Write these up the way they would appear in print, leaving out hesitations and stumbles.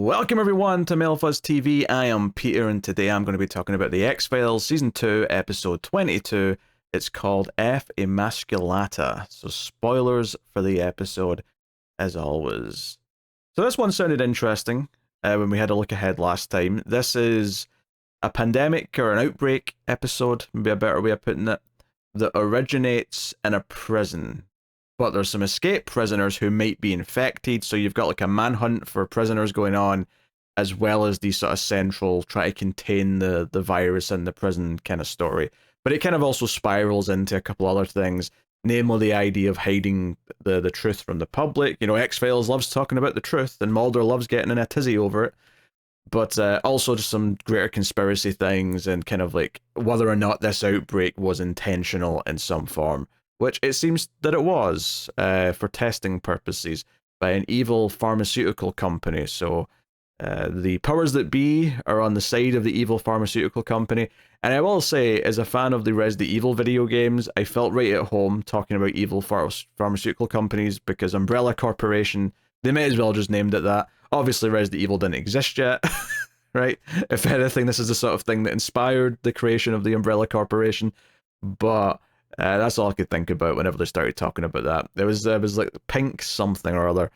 Welcome everyone to Melfuzz TV. I am Peter and today I'm going to be talking about the X-Files Season 2, Episode 22. It's called F Emasculata. So spoilers for the episode as always. So this one sounded interesting when we had a look ahead last time. This is a pandemic or an outbreak episode, maybe a better way of putting it, that originates in a prison. But there's some escaped prisoners who might be infected, so you've got like a manhunt for prisoners going on, as well as the sort of central try to contain the virus in the prison kind of story. But it kind of also spirals into a couple other things, namely the idea of hiding the truth from the public. You know, X-Files loves talking about the truth, and Mulder loves getting in a tizzy over it. But also just some greater conspiracy things, and kind of like whether or not this outbreak was intentional in some form. Which it seems that it was, for testing purposes, by an evil pharmaceutical company. So the powers that be are on the side of the evil pharmaceutical company. And I will say, as a fan of the Resident Evil video games, I felt right at home talking about evil pharmaceutical companies, because Umbrella Corporation, they may as well just named it that. Obviously Resident Evil didn't exist yet, right? If anything, this is the sort of thing that inspired the creation of the Umbrella Corporation. But that's all I could think about whenever they started talking about that. It was like Pink something or other.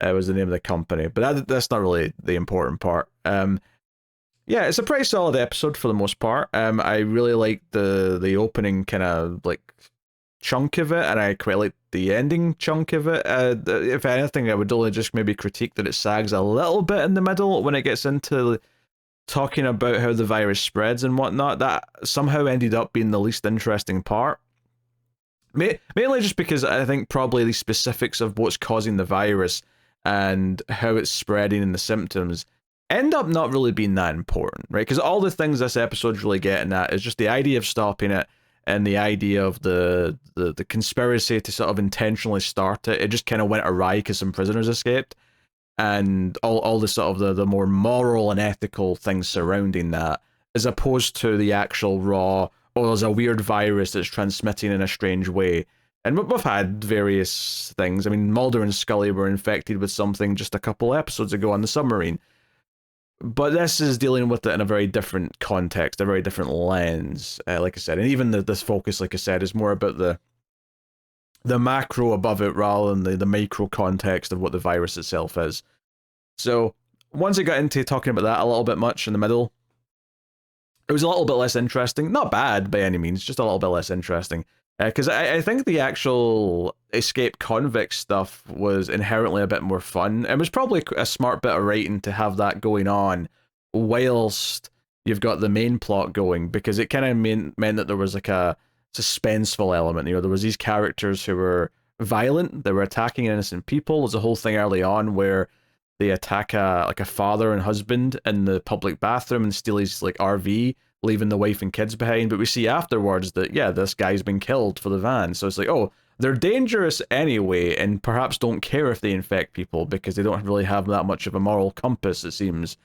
It was the name of the company, but that's not really the important part. Yeah, it's a pretty solid episode for the most part. I really like the opening kind of like chunk of it, and I quite like the ending chunk of it. If anything, I would only just maybe critique that it sags a little bit in the middle when it gets into talking about how the virus spreads and whatnot. That somehow ended up being the least interesting part. Mainly just because I think probably the specifics of what's causing the virus and how it's spreading and the symptoms end up not really being that important, right? Because all the things this episode's really getting at is just the idea of stopping it and the idea of the conspiracy to sort of intentionally start it. It just kind of went awry because some prisoners escaped, and all the sort of the more moral and ethical things surrounding that, as opposed to the actual raw, oh, there's a weird virus that's transmitting in a strange way. And we've had various things. I mean, Mulder and Scully were infected with something just a couple episodes ago on the submarine. But this is dealing with it in a very different context, a very different lens, like I said. And even this focus, like I said, is more about the macro above it rather than the micro context of what the virus itself is. So once I got into talking about that a little bit much in the middle, it was a little bit less interesting. Not bad by any means, just a little bit less interesting. Because I think the actual escaped convict stuff was inherently a bit more fun. It was probably a smart bit of writing to have that going on whilst you've got the main plot going, because it kind of meant that there was like a suspenseful element. You know, there was these characters who were violent, they were attacking innocent people. There's a whole thing early on where they attack a father and husband in the public bathroom and steal his like RV, leaving the wife and kids behind. But we see afterwards that, yeah, this guy's been killed for the van. So it's like, oh, they're dangerous anyway, and perhaps don't care if they infect people because they don't really have that much of a moral compass, it seems,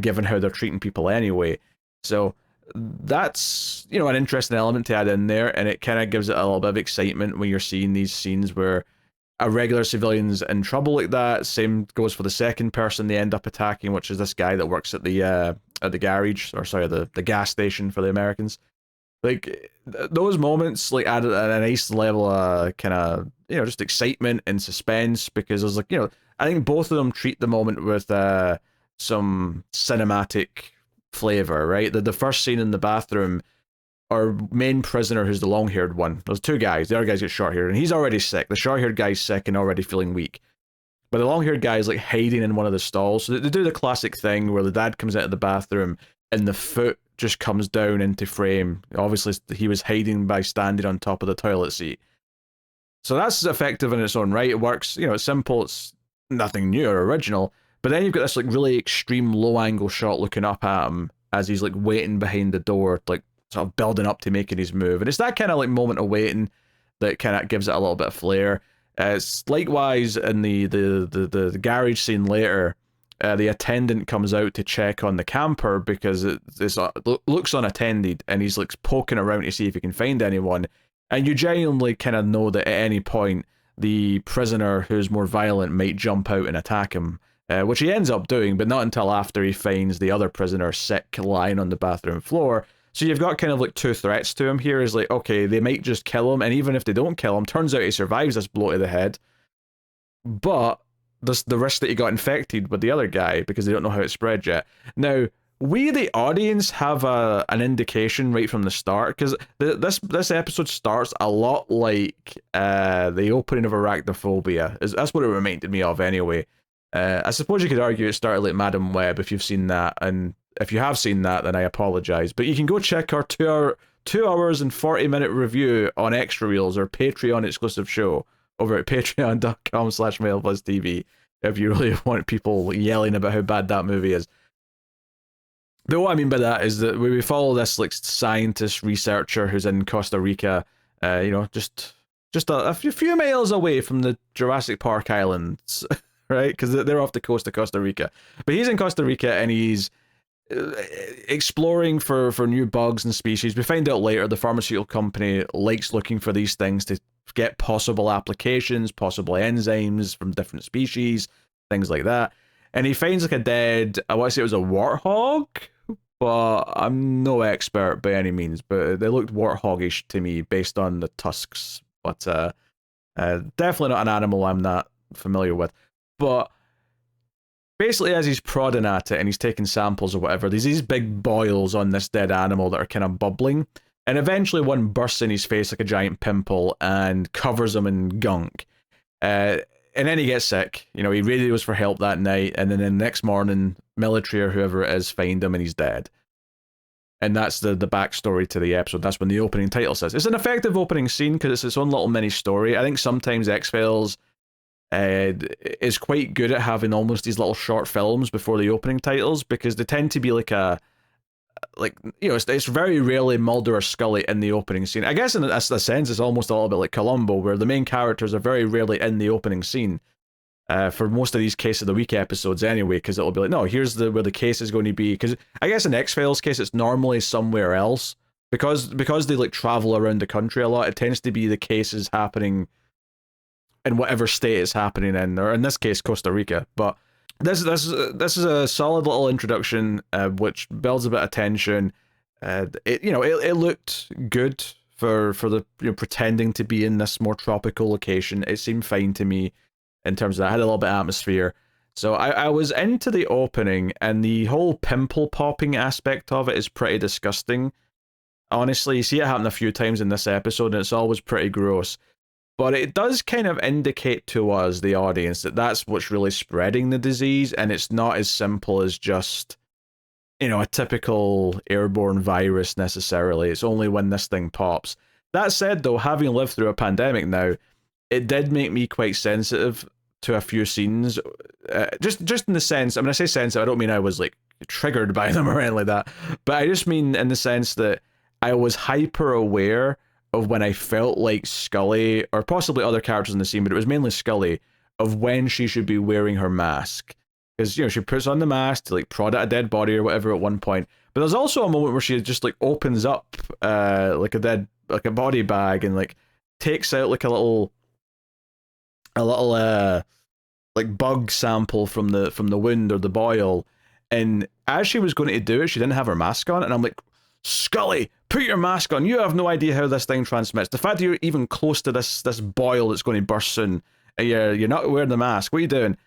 given how they're treating people anyway. So that's, you know, an interesting element to add in there, and it kind of gives it a little bit of excitement when you're seeing these scenes where a regular civilian's in trouble like that. Same goes for the second person they end up attacking, which is this guy that works at the garage, or sorry, the gas station for the Americans. Like, those moments like added a nice level of kind of, you know, just excitement and suspense, because there's like, you know, I think both of them treat the moment with some cinematic flavor, right? The first scene in the bathroom, our main prisoner, who's the long-haired one, there's two guys, the other guy's got short-haired, and he's already sick. The short-haired guy's sick and already feeling weak. But the long-haired guy is like hiding in one of the stalls. So they do the classic thing where the dad comes out of the bathroom and the foot just comes down into frame. Obviously, he was hiding by standing on top of the toilet seat. So that's effective in its own right. It works, you know, it's simple, it's nothing new or original. But then you've got this like really extreme low-angle shot looking up at him as he's like waiting behind the door, like sort of building up to making his move. And it's that kind of like moment of waiting that kind of gives it a little bit of flair. It's likewise in the garage scene later. The attendant comes out to check on the camper because it looks unattended, and he's like poking around to see if he can find anyone. And you genuinely kind of know that at any point the prisoner who's more violent might jump out and attack him. which he ends up doing, but not until after he finds the other prisoner sick lying on the bathroom floor. So you've got kind of like two threats to him here. Is like, okay, they might just kill him, and even if they don't kill him, turns out he survives this blow to the head. But there's the risk that he got infected with the other guy because they don't know how it spread yet. Now, we, the audience, have an indication right from the start, because this episode starts a lot like the opening of Arachnophobia. That's what it reminded me of anyway. I suppose you could argue it started like Madam Web if you've seen that, and if you have seen that, then I apologize. But you can go check our 2 hours and 40-minute review on Extra Reels, our Patreon exclusive show, over at patreon.com/MailBuzzTV if you really want people yelling about how bad that movie is. But what I mean by that is that we follow this like scientist researcher who's in Costa Rica, just a few miles away from the Jurassic Park Islands, right? Because they're off the coast of Costa Rica. But he's in Costa Rica and he's exploring for new bugs and species. We find out later the pharmaceutical company likes looking for these things to get possible applications, possible enzymes from different species, things like that. And he finds like a dead, I want to say it was a warthog, but I'm no expert by any means, but they looked warthogish to me based on the tusks. But definitely not an animal I'm not familiar with. But basically, as he's prodding at it and he's taking samples or whatever, there's these big boils on this dead animal that are kind of bubbling. And eventually one bursts in his face like a giant pimple and covers him in gunk. And then he gets sick. He radios for help that night, and then the next morning, military or whoever it is find him and he's dead. And that's the backstory to the episode. That's when the opening title says. It's an effective opening scene because it's its own little mini story. I think sometimes X-Files is quite good at having almost these little short films before the opening titles, because they tend to be it's very rarely Mulder or Scully in the opening scene. I guess in a sense it's almost a little bit like Columbo, where the main characters are very rarely in the opening scene for most of these Case of the Week episodes anyway, because it'll be like, no, here's where the case is going to be. Because I guess in X-Files case it's normally somewhere else, because they like travel around the country a lot. It tends to be the cases happening in whatever state it's happening in, or in this case Costa Rica. But this is a solid little introduction, which builds a bit of tension. It looked good for the pretending to be in this more tropical location. It seemed fine to me in terms of that. It had a little bit of atmosphere. So I was into the opening, and the whole pimple popping aspect of it is pretty disgusting. Honestly, you see it happen a few times in this episode, and it's always pretty gross. But it does kind of indicate to us, the audience, that that's what's really spreading the disease, and it's not as simple as just, a typical airborne virus necessarily. It's only when this thing pops. That said, though, having lived through a pandemic now, it did make me quite sensitive to a few scenes. Just in the sense, when I say sensitive, I don't mean I was like triggered by them or anything like that, but I just mean in the sense that I was hyper aware of when I felt like Scully, or possibly other characters in the scene, but it was mainly Scully, of when she should be wearing her mask. Because, she puts on the mask to like prod at a dead body or whatever at one point. But there's also a moment where she just like opens up like a body bag and like takes out like a little like bug sample from the wound or the boil. And as she was going to do it, she didn't have her mask on, and I'm like, Scully, put your mask on. You have no idea how this thing transmits. The fact that you're even close to this boil that's going to burst soon, you're not wearing the mask. What are you doing?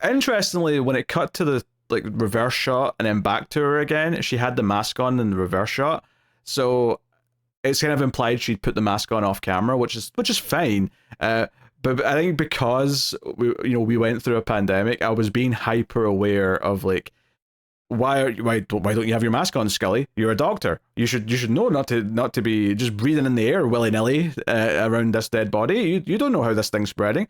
Interestingly, when it cut to the like reverse shot and then back to her again, she had the mask on in the reverse shot. So it's kind of implied she'd put the mask on off camera, which is fine. But I think because we went through a pandemic, I was being hyper aware of like, why don't you have your mask on, Scully? You're a doctor. You should know not to be just breathing in the air willy-nilly around this dead body. You don't know how this thing's spreading.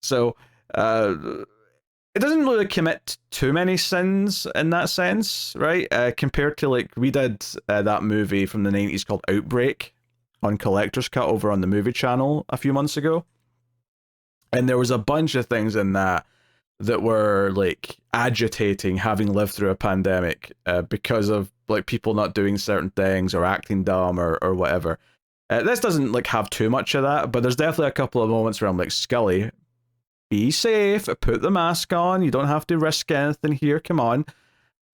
So it doesn't really commit too many sins in that sense, right? Compared to like we did that movie from the 90s called Outbreak on Collector's Cut over on the movie channel a few months ago. And there was a bunch of things in that were like agitating, having lived through a pandemic because of like people not doing certain things or acting dumb or whatever. This doesn't like have too much of that, but there's definitely a couple of moments where I'm like, Scully, be safe, put the mask on, you don't have to risk anything here, come on.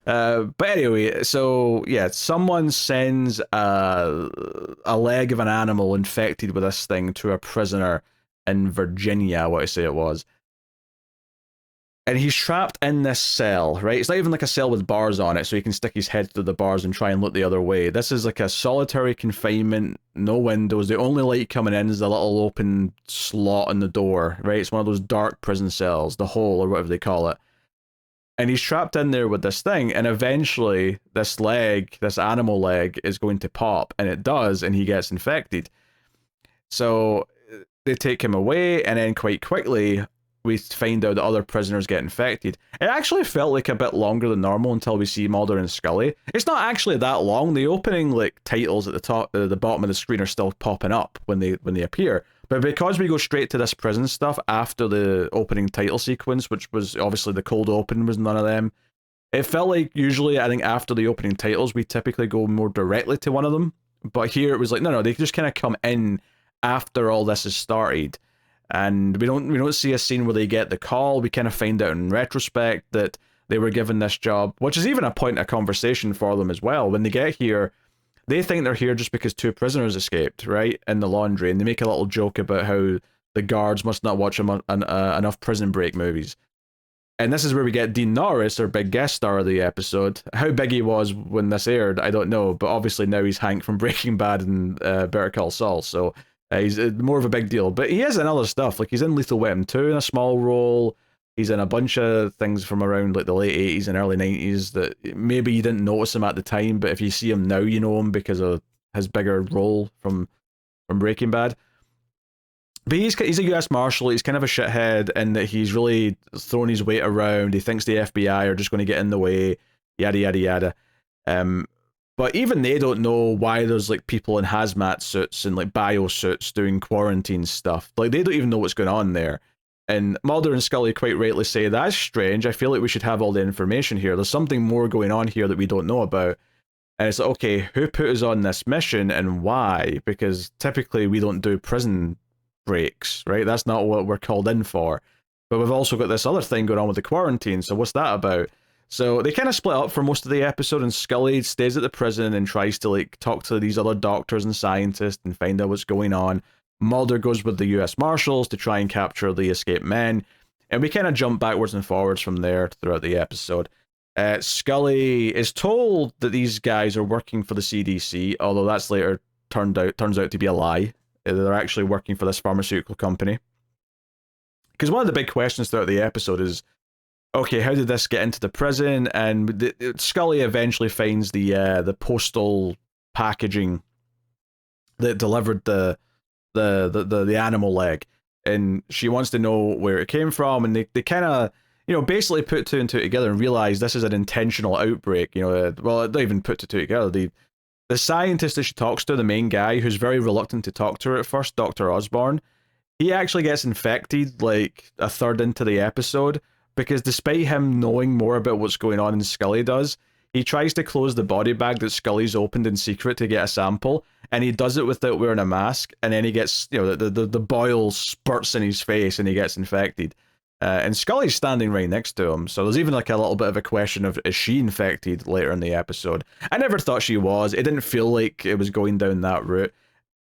But anyway, so yeah, someone sends a leg of an animal infected with this thing to a prisoner in Virginia, what I say it was. And he's trapped in this cell, right? It's not even like a cell with bars on it, so he can stick his head through the bars and try and look the other way. This is like a solitary confinement, no windows. The only light coming in is the little open slot in the door, right? It's one of those dark prison cells, the hole or whatever they call it. And he's trapped in there with this thing, and eventually this leg, this animal leg, is going to pop, and it does, and he gets infected. So they take him away, and then quite quickly we find out that other prisoners get infected. It actually felt like a bit longer than normal until we see Mulder and Scully. It's not actually that long. The opening like titles at the top, the bottom of the screen are still popping up when they appear. But because we go straight to this prison stuff after the opening title sequence, which was obviously the cold open was none of them, it felt like usually I think after the opening titles we typically go more directly to one of them. But here it was like no, they just kind of come in after all this has started. And we don't see a scene where they get the call. We kind of find out in retrospect that they were given this job, which is even a point of conversation for them as well. When they get here, they think they're here just because 2 prisoners escaped, right, in the laundry, and they make a little joke about how the guards must not watch enough Prison Break movies. And this is where we get Dean Norris, our big guest star of the episode. How big he was when this aired, I don't know, but obviously now he's Hank from Breaking Bad and Better Call Saul, so he's more of a big deal. But he is in other stuff, like he's in Lethal Weapon 2 in a small role. He's in a bunch of things from around like the late 80s and early 90s that maybe you didn't notice him at the time, but if you see him now, you know him because of his bigger role from Breaking Bad. But he's a US Marshal. He's kind of a shithead in that he's really throwing his weight around. He thinks the FBI are just going to get in the way, yada, yada, yada. But even they don't know why there's like people in hazmat suits and like bio suits doing quarantine stuff. Like they don't even know what's going on there. And Mulder and Scully quite rightly say, that's strange. I feel like we should have all the information here. There's something more going on here that we don't know about. And it's like, okay, who put us on this mission and why? Because typically we don't do prison breaks, right? That's not what we're called in for. But we've also got this other thing going on with the quarantine, so what's that about? So they kind of split up for most of the episode, and Scully stays at the prison and tries to like talk to these other doctors and scientists and find out what's going on. Mulder goes with the US Marshals to try and capture the escaped men, and we kind of jump backwards and forwards from there throughout the episode. Scully is told that these guys are working for the CDC, although that's later turns out to be a lie. They're actually working for this pharmaceutical company. Because one of the big questions throughout the episode is, okay, how did this get into the prison? And Scully eventually finds the postal packaging that delivered the animal leg, and she wants to know where it came from. And they kind of, basically put 2 and 2 together and realize this is an intentional outbreak. Well, they even put 2 together. The scientist that she talks to, the main guy, who's very reluctant to talk to her at first, Dr. Osborne, he actually gets infected like a third into the episode, because despite him knowing more about what's going on than Scully does, he tries to close the body bag that Scully's opened in secret to get a sample, and he does it without wearing a mask, and then he gets, the boil spurts in his face and he gets infected. And Scully's standing right next to him, so there's even like a little bit of a question of, is she infected later in the episode? I never thought she was. It didn't feel like it was going down that route.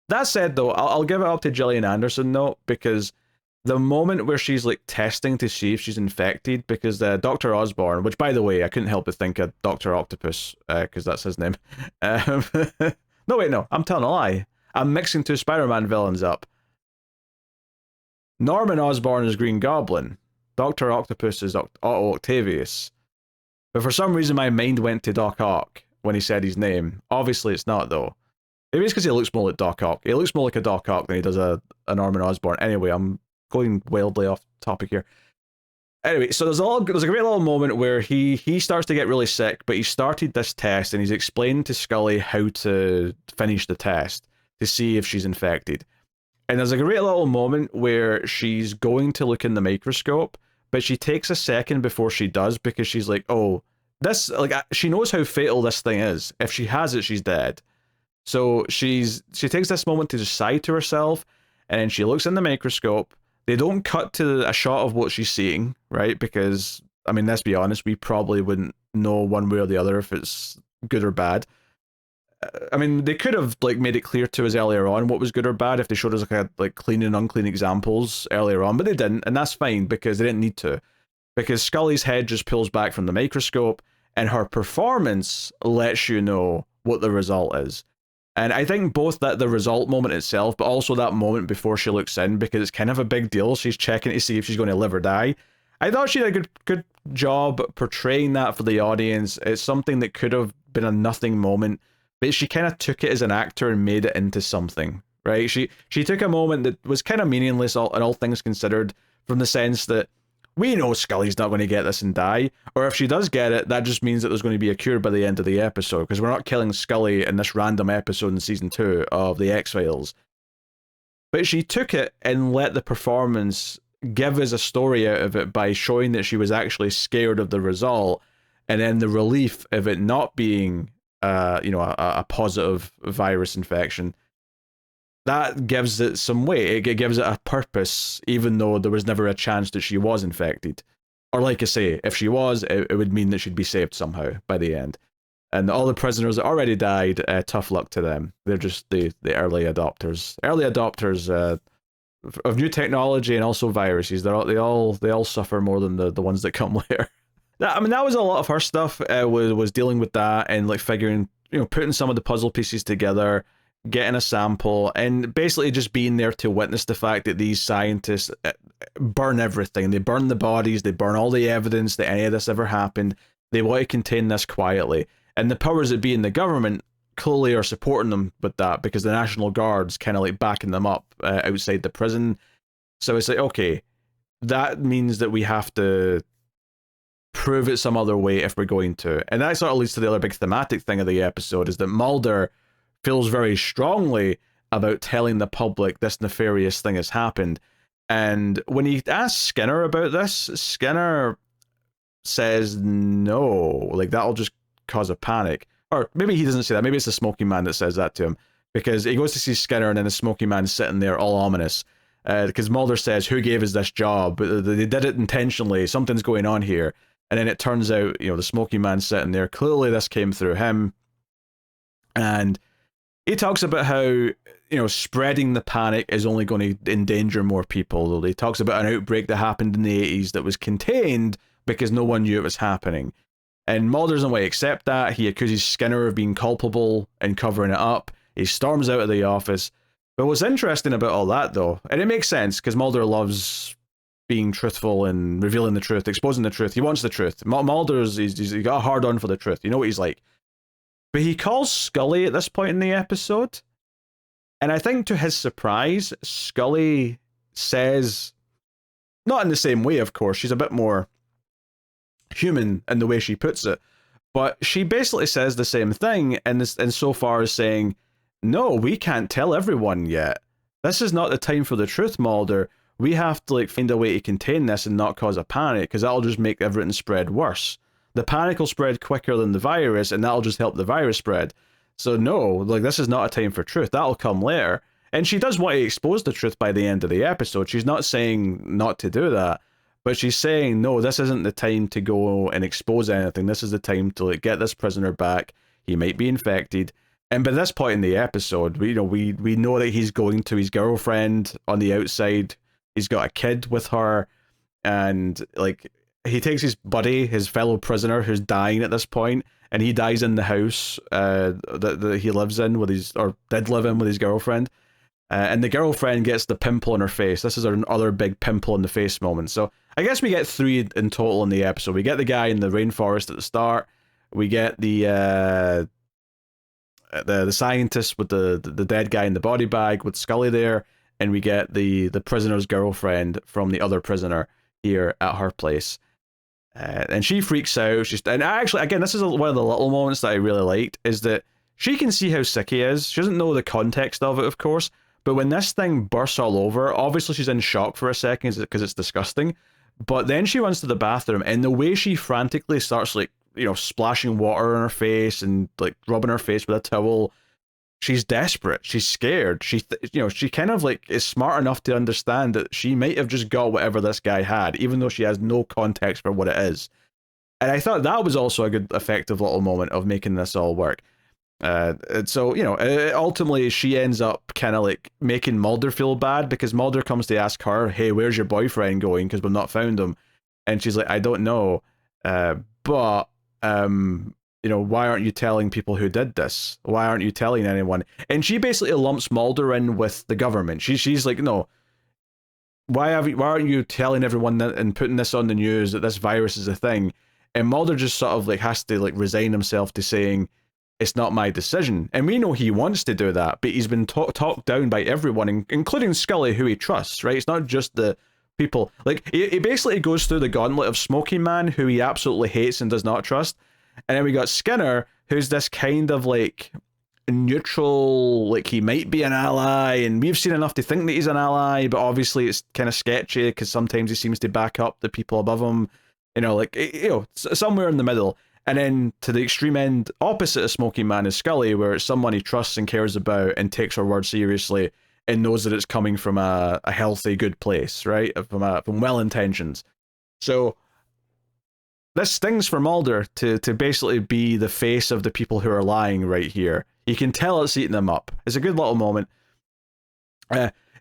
That said, though, I'll give it up to Gillian Anderson, though, because the moment where she's like testing to see if she's infected, because Dr. Osborne, which by the way, I couldn't help but think of Dr. Octopus, because that's his name. No, wait, no, I'm telling a lie. I'm mixing 2 Spider-Man villains up. Norman Osborn is Green Goblin. Dr. Octopus is Otto Octavius. But for some reason my mind went to Doc Ock when he said his name. Obviously it's not, though. Maybe it's because he looks more like Doc Ock. He looks more like a Doc Ock than he does a Norman Osborn. Anyway, I'm going wildly off topic here. Anyway, so there's a great little moment where he starts to get really sick, but he started this test and he's explained to Scully how to finish the test to see if she's infected. And there's a great little moment where she's going to look in the microscope, but she takes a second before she does, because she's like, oh, this, like, she knows how fatal this thing is. If she has it, she's dead. So she takes this moment to just sigh to herself, and then she looks in the microscope. They don't cut to a shot of what she's seeing, right? Because, I mean, let's be honest, we probably wouldn't know one way or the other if it's good or bad. I mean, they could have like made it clear to us earlier on what was good or bad if they showed us like clean and unclean examples earlier on, but they didn't, and that's fine because they didn't need to. Because Scully's head just pulls back from the microscope, and her performance lets you know what the result is. And I think both that the result moment itself, but also that moment before she looks in, because it's kind of a big deal. She's checking to see if she's going to live or die. I thought she did a good job portraying that for the audience. It's something that could have been a nothing moment, but she kind of took it as an actor and made it into something, right? She took a moment that was kind of meaningless, all things considered, from the sense that we know Scully's not going to get this and die, or if she does get it, that just means that there's going to be a cure by the end of the episode, because we're not killing Scully in this random episode in season 2 of the X-Files. But she took it and let the performance give us a story out of it by showing that she was actually scared of the result, and then the relief of it not being a positive virus infection. That gives it some weight. It gives it a purpose, even though there was never a chance that she was infected. Or like I say, if she was, it would mean that she'd be saved somehow by the end. And all the prisoners that already died, tough luck to them. They're just the early adopters. Early adopters of new technology and also viruses. They all suffer more than the ones that come later. I mean, that was a lot of her stuff. Was dealing with that and like figuring, putting some of the puzzle pieces together, getting a sample, and basically just being there to witness the fact that these scientists burn everything. They burn the bodies, they burn all the evidence that any of this ever happened. They want to contain this quietly. And the powers that be in the government clearly are supporting them with that, because the National Guard's kind of like backing them up outside the prison. So it's like, okay, that means that we have to prove it some other way if we're going to. And that sort of leads to the other big thematic thing of the episode, is that Mulder feels very strongly about telling the public this nefarious thing has happened. And when he asks Skinner about this, Skinner says no, like that'll just cause a panic. Or maybe he doesn't say that, maybe it's the Smoky Man that says that to him, because he goes to see Skinner and then the Smoky Man's sitting there all ominous, because Mulder says, who gave us this job? They did it intentionally, something's going on here. And then it turns out, the Smoky Man's sitting there, clearly this came through him. And he talks about how, spreading the panic is only going to endanger more people. He talks about an outbreak that happened in the 80s that was contained because no one knew it was happening. And Mulder doesn't want to accept that. He accuses Skinner of being culpable and covering it up. He storms out of the office. But what's interesting about all that, though, and it makes sense because Mulder loves being truthful and revealing the truth, exposing the truth. He wants the truth. Mulder's he's got a hard on for the truth. You know what he's like. But he calls Scully at this point in the episode, and I think to his surprise, Scully says, not in the same way, of course, she's a bit more human in the way she puts it, but she basically says the same thing, and so far as saying, no, we can't tell everyone yet. This is not the time for the truth, Mulder. We have to find a way to contain this and not cause a panic, because that'll just make everything spread worse. The panic will spread quicker than the virus, and that'll just help the virus spread. So no, this is not a time for truth. That'll come later. And she does want to expose the truth by the end of the episode. She's not saying not to do that, but she's saying, no, this isn't the time to go and expose anything. This is the time to get this prisoner back. He might be infected. And by this point in the episode, we know that he's going to his girlfriend on the outside. He's got a kid with her, and he takes his buddy, his fellow prisoner, who's dying at this point, and he dies in the house that he lives in or did live in with his girlfriend. And the girlfriend gets the pimple on her face. This is another big pimple in the face moment. So I guess we get 3 in total in the episode. We get the guy in the rainforest at the start. We get the scientist with the dead guy in the body bag with Scully there, and we get the prisoner's girlfriend from the other prisoner here at her place. And she freaks out. And actually, again, this is one of the little moments that I really liked, is that she can see how sick he is. She doesn't know the context of it, of course, but when this thing bursts all over, obviously she's in shock for a second because it's disgusting, but then she runs to the bathroom, and the way she frantically starts splashing water on her face and rubbing her face with a towel, she's desperate. She's scared. She kind of like is smart enough to understand that she might have just got whatever this guy had, even though she has no context for what it is. And I thought that was also a good, effective little moment of making this all work. So, ultimately she ends up kind of like making Mulder feel bad, because Mulder comes to ask her, hey, where's your boyfriend going? Because we've not found him. And she's like, I don't know. But why aren't you telling people who did this? Why aren't you telling anyone? And she basically lumps Mulder in with the government. She's like, no, why aren't you telling everyone that and putting this on the news that this virus is a thing? And Mulder just sort of like has to like resign himself to saying, it's not my decision. And we know he wants to do that, but he's been talked down by everyone, including Scully, who he trusts, right? It's not just the people. Like, he basically goes through the gauntlet of Smoking Man, who he absolutely hates and does not trust. And then we got Skinner, who's this kind of like neutral, like he might be an ally, and we've seen enough to think that he's an ally, but obviously it's kind of sketchy because sometimes he seems to back up the people above him, somewhere in the middle. And then to the extreme end, opposite of Smoking Man, is Scully, where it's someone he trusts and cares about and takes her word seriously and knows that it's coming from a healthy, good place, right? From well intentions. So this stings for Mulder to basically be the face of the people who are lying right here. You can tell it's eating them up. It's a good little moment.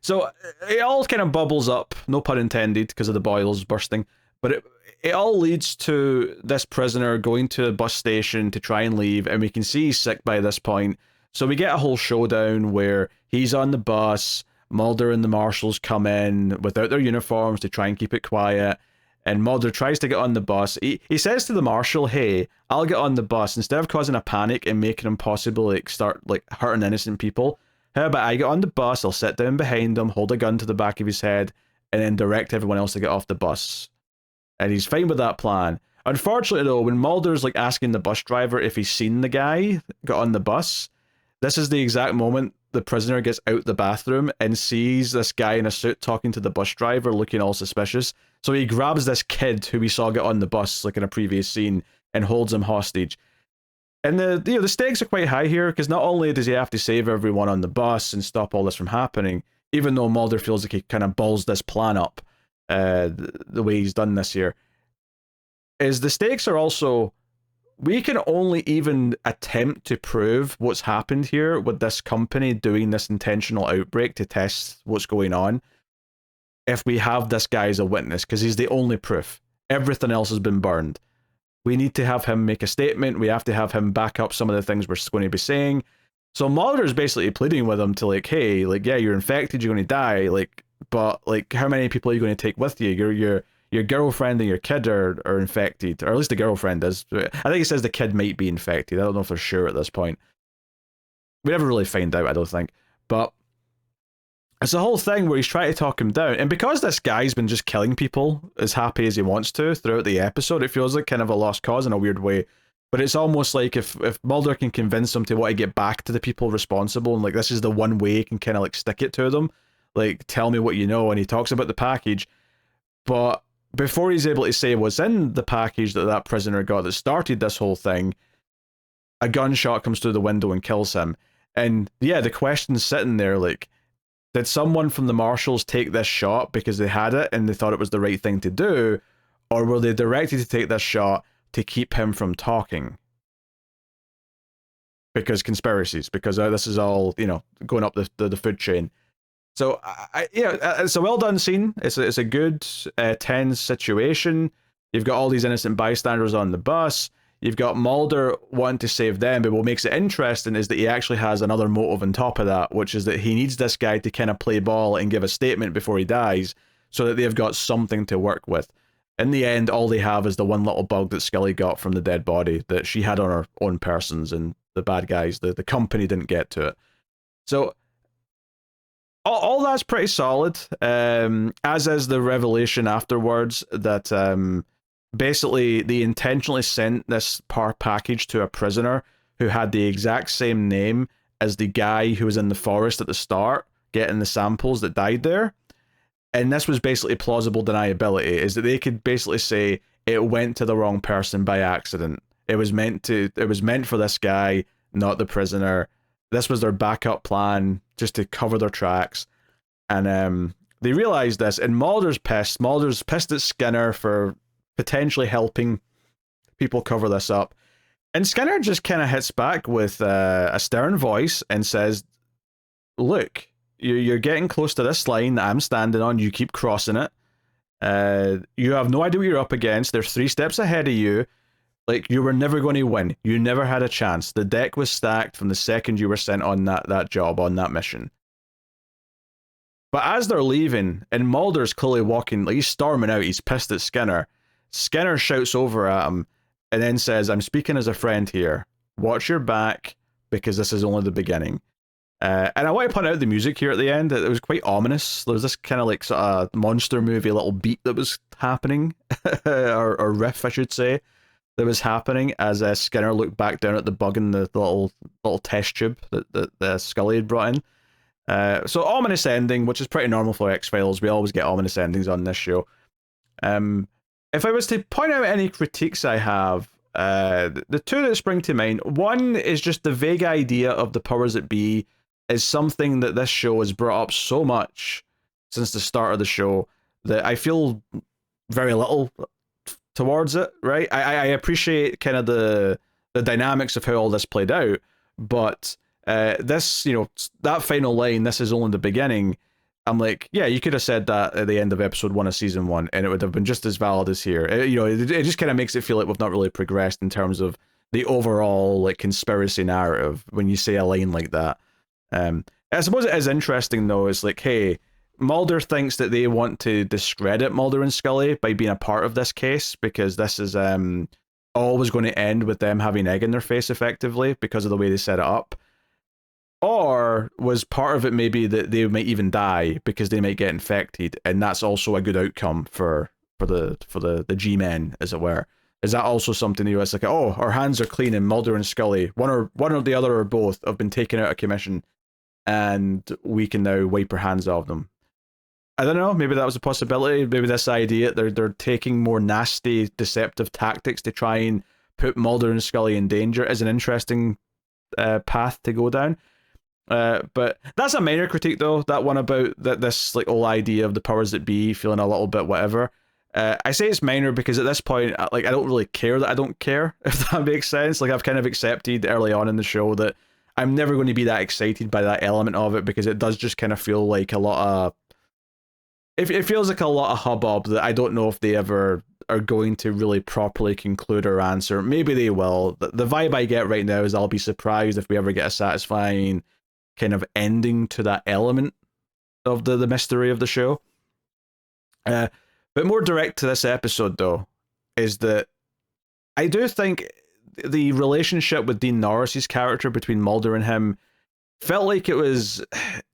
So it all kind of bubbles up, no pun intended, because of the boils bursting, but it all leads to this prisoner going to a bus station to try and leave, and we can see he's sick by this point. So we get a whole showdown where he's on the bus, Mulder and the marshals come in without their uniforms to try and keep it quiet, and Mulder tries to get on the bus. He says to the marshal, hey, I'll get on the bus. Instead of causing a panic and making him possibly start hurting innocent people, how about I get on the bus, I'll sit down behind him, hold a gun to the back of his head, and then direct everyone else to get off the bus. And he's fine with that plan. Unfortunately, though, when Mulder's asking the bus driver if he's seen the guy get on the bus, this is the exact moment the prisoner gets out the bathroom and sees this guy in a suit talking to the bus driver, looking all suspicious. So he grabs this kid who we saw get on the bus, in a previous scene, and holds him hostage. And the stakes are quite high here, because not only does he have to save everyone on the bus and stop all this from happening, even though Mulder feels like he kind of balls this plan up, the way he's done this here, is the stakes are also, we can only even attempt to prove what's happened here with this company doing this intentional outbreak to test what's going on if we have this guy as a witness, because he's the only proof. Everything else has been burned. We need to have him make a statement. We have to have him back up some of the things we're going to be saying. So Mulder's basically pleading with him to hey, yeah, you're infected, you're going to die, but how many people are you going to take with you? Your girlfriend and your kid are infected, or at least the girlfriend is. I think he says the kid might be infected. I don't know if they're sure at this point. We never really find out, I don't think. But it's a whole thing where he's trying to talk him down. And because this guy's been just killing people as happy as he wants to throughout the episode, it feels like kind of a lost cause in a weird way. But it's almost like if Mulder can convince him to want to get back to the people responsible, and this is the one way he can kind of stick it to them, tell me what you know, and he talks about the package. But before he's able to say what's in the package that prisoner got that started this whole thing, a gunshot comes through the window and kills him. And yeah, the question's sitting there did someone from the marshals take this shot because they had it and they thought it was the right thing to do, or were they directed to take this shot to keep him from talking? Because conspiracies, because this is all, going up the food chain. So, it's a well done scene. It's a good, tense situation. You've got all these innocent bystanders on the bus. You've got Mulder wanting to save them, but what makes it interesting is that he actually has another motive on top of that, which is that he needs this guy to kind of play ball and give a statement before he dies, so that they've got something to work with. In the end, all they have is the one little bug that Scully got from the dead body that she had on her own persons, and the bad guys, the company didn't get to it. So all that's pretty solid, as is the revelation afterwards that basically they intentionally sent this package to a prisoner who had the exact same name as the guy who was in the forest at the start getting the samples that died there. And this was basically plausible deniability, is that they could basically say it went to the wrong person by accident. It was meant for this guy, not the prisoner. this was their backup plan just to cover their tracks. And they realize this, and Mulder's pissed. Mulder's pissed at Skinner for potentially helping people cover this up. And Skinner just kind of hits back with a stern voice and says, look, you're getting close to this line that I'm standing on. You keep crossing it. You have no idea what you're up against. They're 3 steps ahead of you. Like, you were never going to win. You never had a chance. The deck was stacked from the second you were sent on that job, on that mission. But as they're leaving, and Mulder's clearly walking, like, he's storming out, he's pissed at Skinner. Skinner shouts over at him and then says, I'm speaking as a friend here. Watch your back, because this is only the beginning. And I want to point out the music here at the end. It was quite ominous. There was this kind of like sort of monster movie little beat that was happening, or riff, I should say, that was happening as Skinner looked back down at the bug in the little test tube that Scully had brought in. So ominous ending, which is pretty normal for X-Files. We always get ominous endings on this show. If I was to point out any critiques I have, the 2 that spring to mind, one is just the vague idea of the powers that be is something that this show has brought up so much since the start of the show that I feel very little towards it, right? I appreciate kind of the dynamics of how all this played out, but this, that final line, this is only the beginning, I'm like, yeah, you could have said that at the end of episode 1 of season 1 and it would have been just as valid as here. It just kind of makes it feel like we've not really progressed in terms of the overall like conspiracy narrative when you say a line like that. I suppose it is interesting though. It's like, hey, Mulder thinks that they want to discredit Mulder and Scully by being a part of this case because this is always going to end with them having egg in their face effectively because of the way they set it up. Or was part of it maybe that they might even die because they might get infected, and that's also a good outcome for the G-men, as it were. Is that also something it's like, oh, our hands are clean and Mulder and Scully, one or the other or both, have been taken out of commission, and we can now wipe our hands off them. I don't know, maybe that was a possibility. Maybe this idea they're taking more nasty, deceptive tactics to try and put Mulder and Scully in danger is an interesting path to go down. But that's a minor critique though, that one about this like whole idea of the powers that be feeling a little bit whatever. I say it's minor because at this point, like, I don't really care that I don't care, if that makes sense. Like, I've kind of accepted early on in the show that I'm never going to be that excited by that element of it because it does just kind of feel like a lot of... It feels like a lot of hubbub that I don't know if they ever are going to really properly conclude or answer. Maybe they will. The vibe I get right now is I'll be surprised if we ever get a satisfying kind of ending to that element of the mystery of the show. But more direct to this episode, though, is that I do think the relationship with Dean Norris's character between Mulder and him felt like it was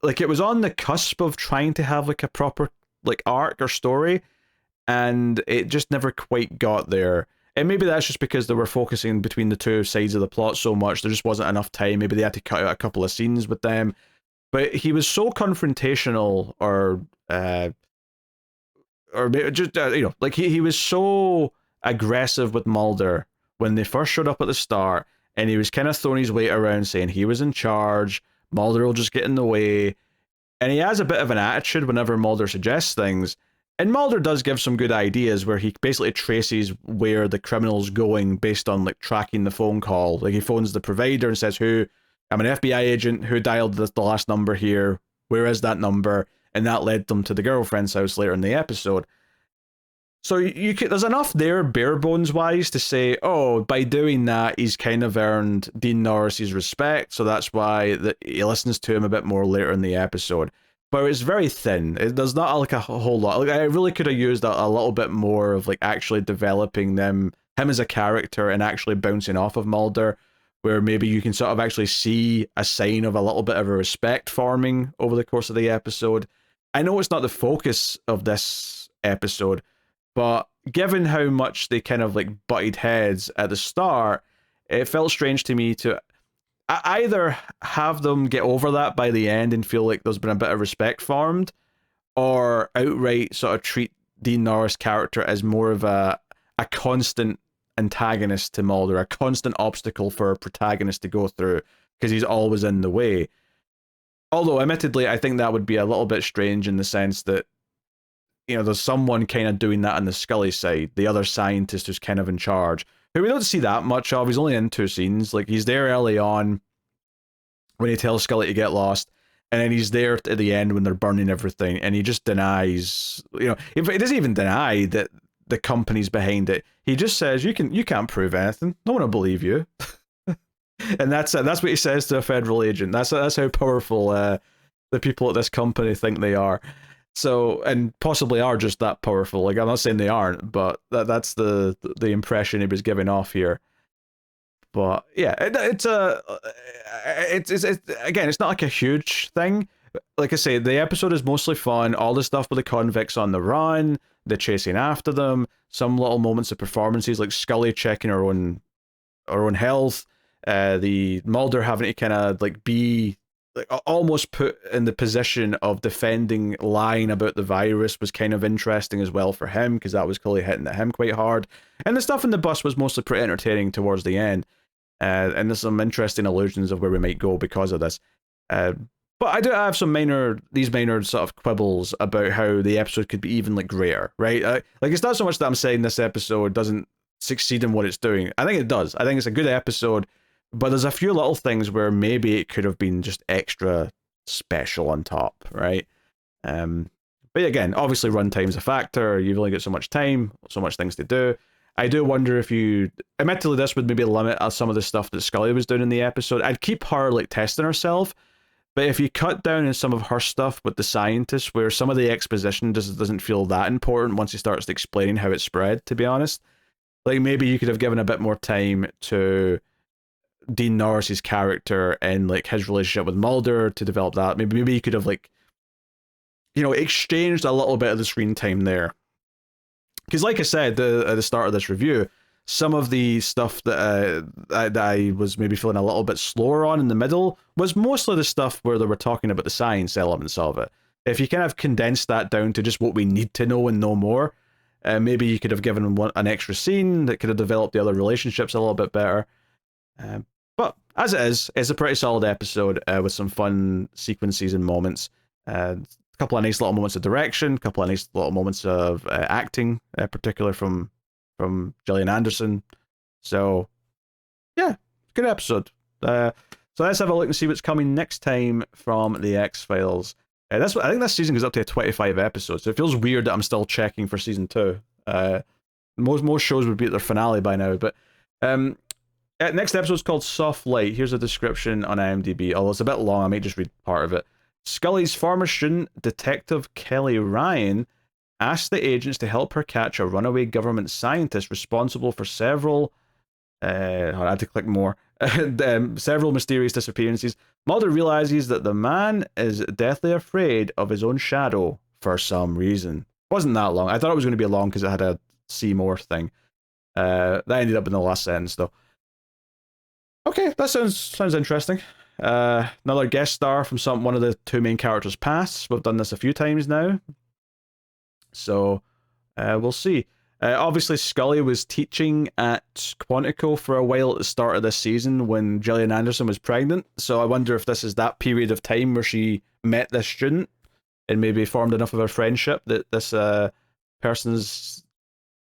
on the cusp of trying to have like a proper like arc or story, and it just never quite got there. And maybe that's just because they were focusing between the two sides of the plot so much, there just wasn't enough time. Maybe they had to cut out a couple of scenes with them. But he was so confrontational, or just like he was so aggressive with Mulder when they first showed up at the start, and he was kind of throwing his weight around saying he was in charge, Mulder will just get in the way, and he has a bit of an attitude whenever Mulder suggests things. And Mulder does give some good ideas where he basically traces where the criminal's going based on like tracking the phone call. Like, he phones the provider and says, I'm an FBI agent, who dialed the last number here, where is that number? And that led them to the girlfriend's house later in the episode. So there's enough there, bare bones wise, to say, oh, by doing that, he's kind of earned Dean Norris's respect, so that's why he listens to him a bit more later in the episode. But it's very thin. There's not like a whole lot. Like, I really could have used a little bit more of like actually developing him as a character and actually bouncing off of Mulder, where maybe you can sort of actually see a sign of a little bit of a respect forming over the course of the episode. I know it's not the focus of this episode, but given how much they kind of like butted heads at the start, it felt strange to me to either have them get over that by the end and feel like there's been a bit of respect formed, or outright sort of treat Dean Norris' character as more of a constant antagonist to Mulder, a constant obstacle for a protagonist to go through. because he's always in the way. Although, admittedly, I think that would be a little bit strange in the sense that, you know, there's someone kind of doing that on the Scully side, the other scientist who's kind of in charge, who we don't see that much of. He's only in 2 scenes. Like, he's there early on when he tells Scully to get lost, and then he's there at the end when they're burning everything, and he just denies, you know, he doesn't even deny that the company's behind it. He just says, you can't prove anything. No one will believe you. And that's what he says to a federal agent. That's how powerful the people at this company think they are. So, and possibly are just that powerful. Like, I'm not saying they aren't, but that's the impression he was giving off here. But yeah, it's again, it's not like a huge thing. Like I say, the episode is mostly fun. All the stuff with the convicts on the run, the chasing after them, some little moments of performances, like Scully checking her own health. The Mulder having to kind of like be like almost put in the position of defending, lying about the virus was kind of interesting as well for him, because that was clearly hitting at him quite hard. And the stuff in the bus was mostly pretty entertaining towards the end. And there's some interesting allusions of where we might go because of this. But I do have some minor sort of quibbles about how the episode could be even like greater, right? Like, it's not so much that I'm saying this episode doesn't succeed in what it's doing. I think it does. I think it's a good episode, but there's a few little things where maybe it could have been just extra special on top, right? But again, obviously runtime's a factor. You've only got so much time, so much things to do. I do wonder if admittedly, this would maybe limit some of the stuff that Scully was doing in the episode. I'd keep her like testing herself, but if you cut down in some of her stuff with the scientists, where some of the exposition doesn't feel that important once he starts explaining how it spread, to be honest, like maybe you could have given a bit more time to Dean Norris's character and like his relationship with Mulder to develop that. Maybe you could have like, you know, exchanged a little bit of the screen time there. Because like I said at the start of this review, some of the stuff that I was maybe feeling a little bit slower on in the middle was mostly the stuff where they were talking about the science elements of it. If you kind of condense that down to just what we need to know and no more, maybe you could have given an extra scene that could have developed the other relationships a little bit better. But as it is, it's a pretty solid episode with some fun sequences and moments. A couple of nice little moments of direction, a couple of nice little moments of acting, particularly from Gillian Anderson. So, yeah, good episode. So let's have a look and see what's coming next time from the X-Files. I think this season goes up to 25 episodes, so it feels weird that I'm still checking for season 2. Most shows would be at their finale by now, but next episode is called Soft Light. Here's a description on IMDb, although it's a bit long, I might just read part of it. Scully's former student, Detective Kelly Ryan, asked the agents to help her catch a runaway government scientist responsible for several... I had to click more. Several mysterious disappearances. Mulder realizes that the man is deathly afraid of his own shadow for some reason. It wasn't that long. I thought it was going to be long because it had a see more thing. That ended up in the last sentence, though. Okay, that sounds interesting. Another guest star from one of the 2 main characters' pasts. We've done this a few times now. So, we'll see. Obviously, Scully was teaching at Quantico for a while at the start of this season when Gillian Anderson was pregnant. So I wonder if this is that period of time where she met this student and maybe formed enough of a friendship that this person's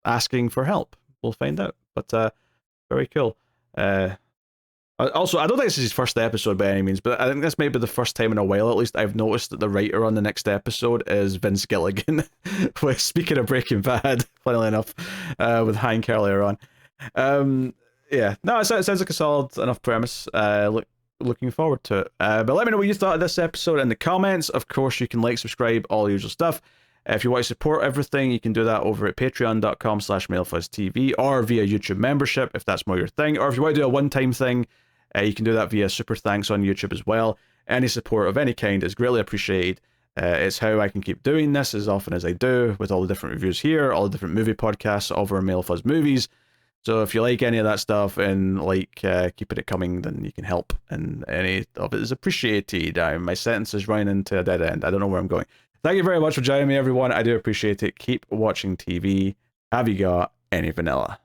asking for help. We'll find out. But very cool. Also, I don't think this is his first episode by any means, but I think this might be the first time in a while, at least, I've noticed that the writer on the next episode is Vince Gilligan. Speaking of Breaking Bad, funnily enough, with Hank earlier on. Yeah, no, it sounds like a solid enough premise. Looking forward to it. But let me know what you thought of this episode in the comments. Of course, you can like, subscribe, all the usual stuff. If you want to support everything, you can do that over at patreon.com/MailFuzzTV or via YouTube membership if that's more your thing. Or if you want to do a one-time thing, you can do that via super thanks on YouTube as well. Any support of any kind is greatly appreciated. It's how I can keep doing this as often as I do with all the different reviews here, all the different movie podcasts over Mail Fuzz Movies. So if you like any of that stuff and like keeping it coming, then you can help. And any of it is appreciated. My sentence is running into a dead end. I don't know where I'm going. Thank you very much for joining me, everyone. I do appreciate it. Keep watching TV. Have you got any vanilla?